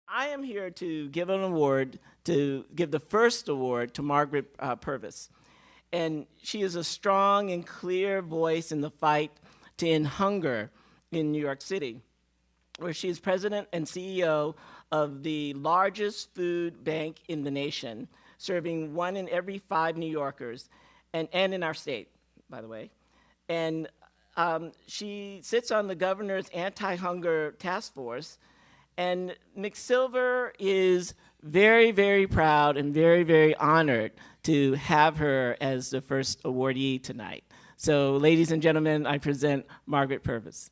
I am here to give an award, to give the first award to Margarette Purvis. And she is a strong and clear voice in the fight to end hunger in New York City, where she is president and CEO of the largest food bank in the nation, serving 1 in every 5 New Yorkers, and in our state, by the way. And she sits on the governor's anti-hunger task force, and McSilver is very, very proud and very, very honored to have her as the first awardee tonight. So, ladies and gentlemen, I present Margarette Purvis.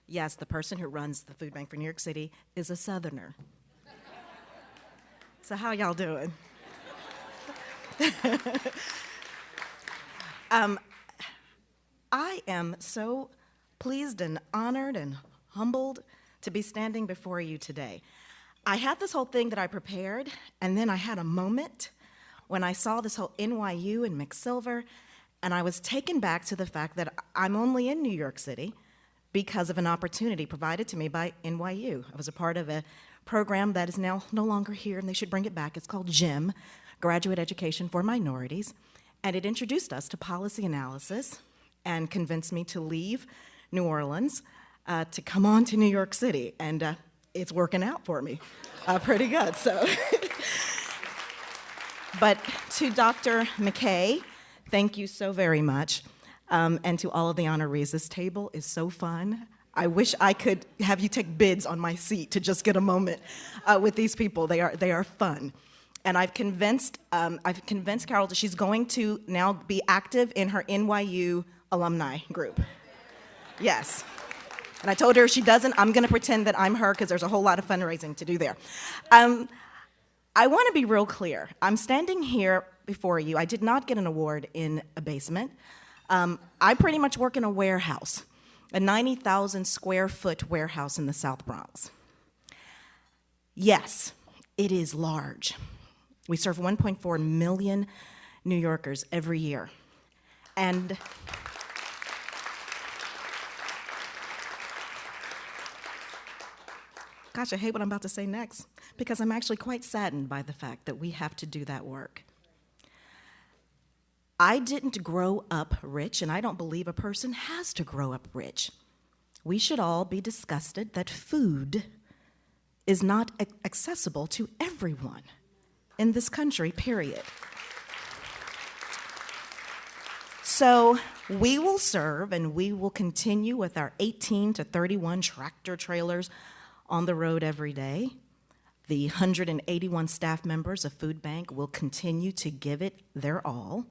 Yes, the person who runs the food bank for New York City is a Southerner. So how y'all doing? I am so pleased and honored and humbled to be standing before you today. I had this whole thing that I prepared, and then I had a moment when I saw this whole NYU and McSilver, and I was taken back to the fact that I'm only in New York City because of an opportunity provided to me by NYU. I was a part of a program that is now no longer here, and they should bring it back. It's called GYM, Graduate Education for Minorities, and it introduced us to policy analysis and convinced me to leave New Orleans to come on to New York City, and it's working out for me pretty good. So, but to Dr. McKay, thank you so very much. And to all of the honorees, this table is so fun. I wish I could have you take bids on my seat to just get a moment with these people. They are fun. And I've convinced Carol that she's going to now be active in her NYU alumni group. Yes. And I told her if she doesn't, I'm going to pretend that I'm her because there's a whole lot of fundraising to do there. I want to be real clear. I'm standing here before you. I did not get an award in a basement. I pretty much work in a warehouse, a 90,000 square foot warehouse in the South Bronx. Yes, it is large. We serve 1.4 million New Yorkers every year. And gosh, I hate what I'm about to say next, because I'm actually quite saddened by the fact that we have to do that work. I didn't grow up rich, and I don't believe a person has to grow up rich. We should all be disgusted that food is not accessible to everyone in this country, period. So we will serve, and we will continue with our 18 to 31 tractor trailers on the road every day. The 181 staff members of Food Bank will continue to give it their all.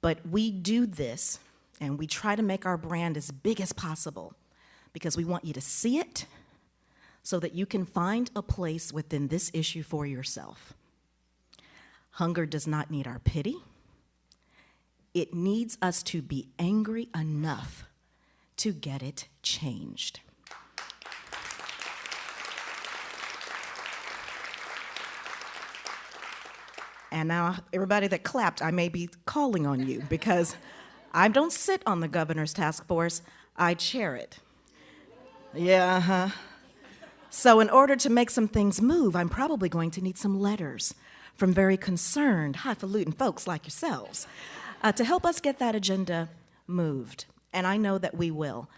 But we do this, and we try to make our brand as big as possible because we want you to see it so that you can find a place within this issue for yourself. Hunger does not need our pity. It needs us to be angry enough to get it changed. And now, everybody that clapped, I may be calling on you because I don't sit on the governor's task force, I chair it. Yeah, So in order to make some things move, I'm probably going to need some letters from very concerned, highfalutin folks like yourselves to help us get that agenda moved. And I know that we will,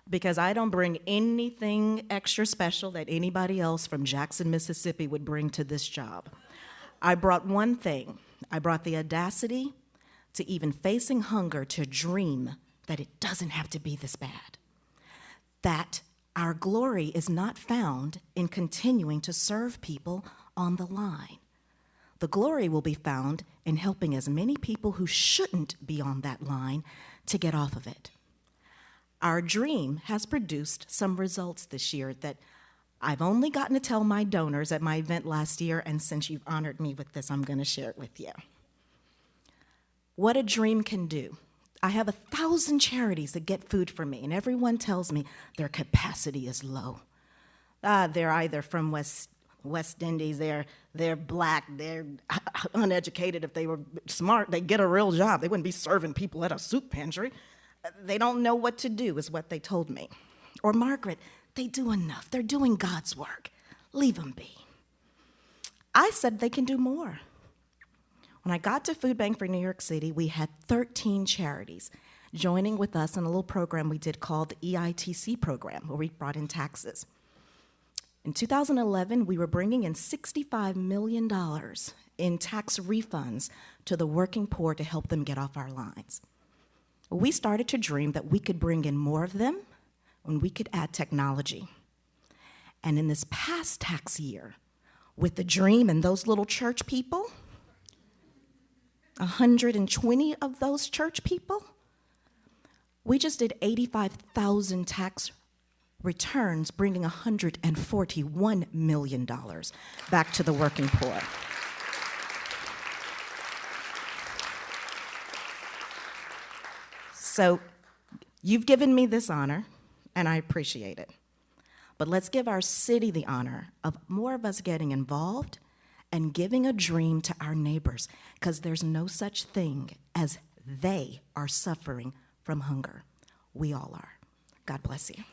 because I don't bring anything extra special that anybody else from Jackson, Mississippi would bring to this job. I brought one thing. I brought the audacity to, even facing hunger, to dream that it doesn't have to be this bad. That our glory is not found in continuing to serve people on the line. The glory will be found in helping as many people who shouldn't be on that line to get off of it. Our dream has produced some results this year that I've only gotten to tell my donors at my event last year, and since you've honored me with this, I'm going to share it with you. What a dream can do. I have 1,000 charities that get food from me, and everyone tells me their capacity is low. They're either from West Indies, they're black, they're uneducated. If they were smart, they'd get a real job. They wouldn't be serving people at a soup pantry. They don't know what to do, is what they told me. Or, Margaret, they do enough. They're doing God's work. Leave them be. I said they can do more. When I got to Food Bank for New York City, we had 13 charities joining with us in a little program we did called the EITC program, where we brought in taxes. In 2011, we were bringing in $65 million in tax refunds to the working poor to help them get off our lines. We started to dream that we could bring in more of them when we could add technology. And in this past tax year, with the dream and those little church people, 120 of those church people, we just did 85,000 tax returns, bringing $141 million back to the working poor. So you've given me this honor, and I appreciate it. But let's give our city the honor of more of us getting involved and giving a dream to our neighbors, because there's no such thing as they are suffering from hunger. We all are. God bless you.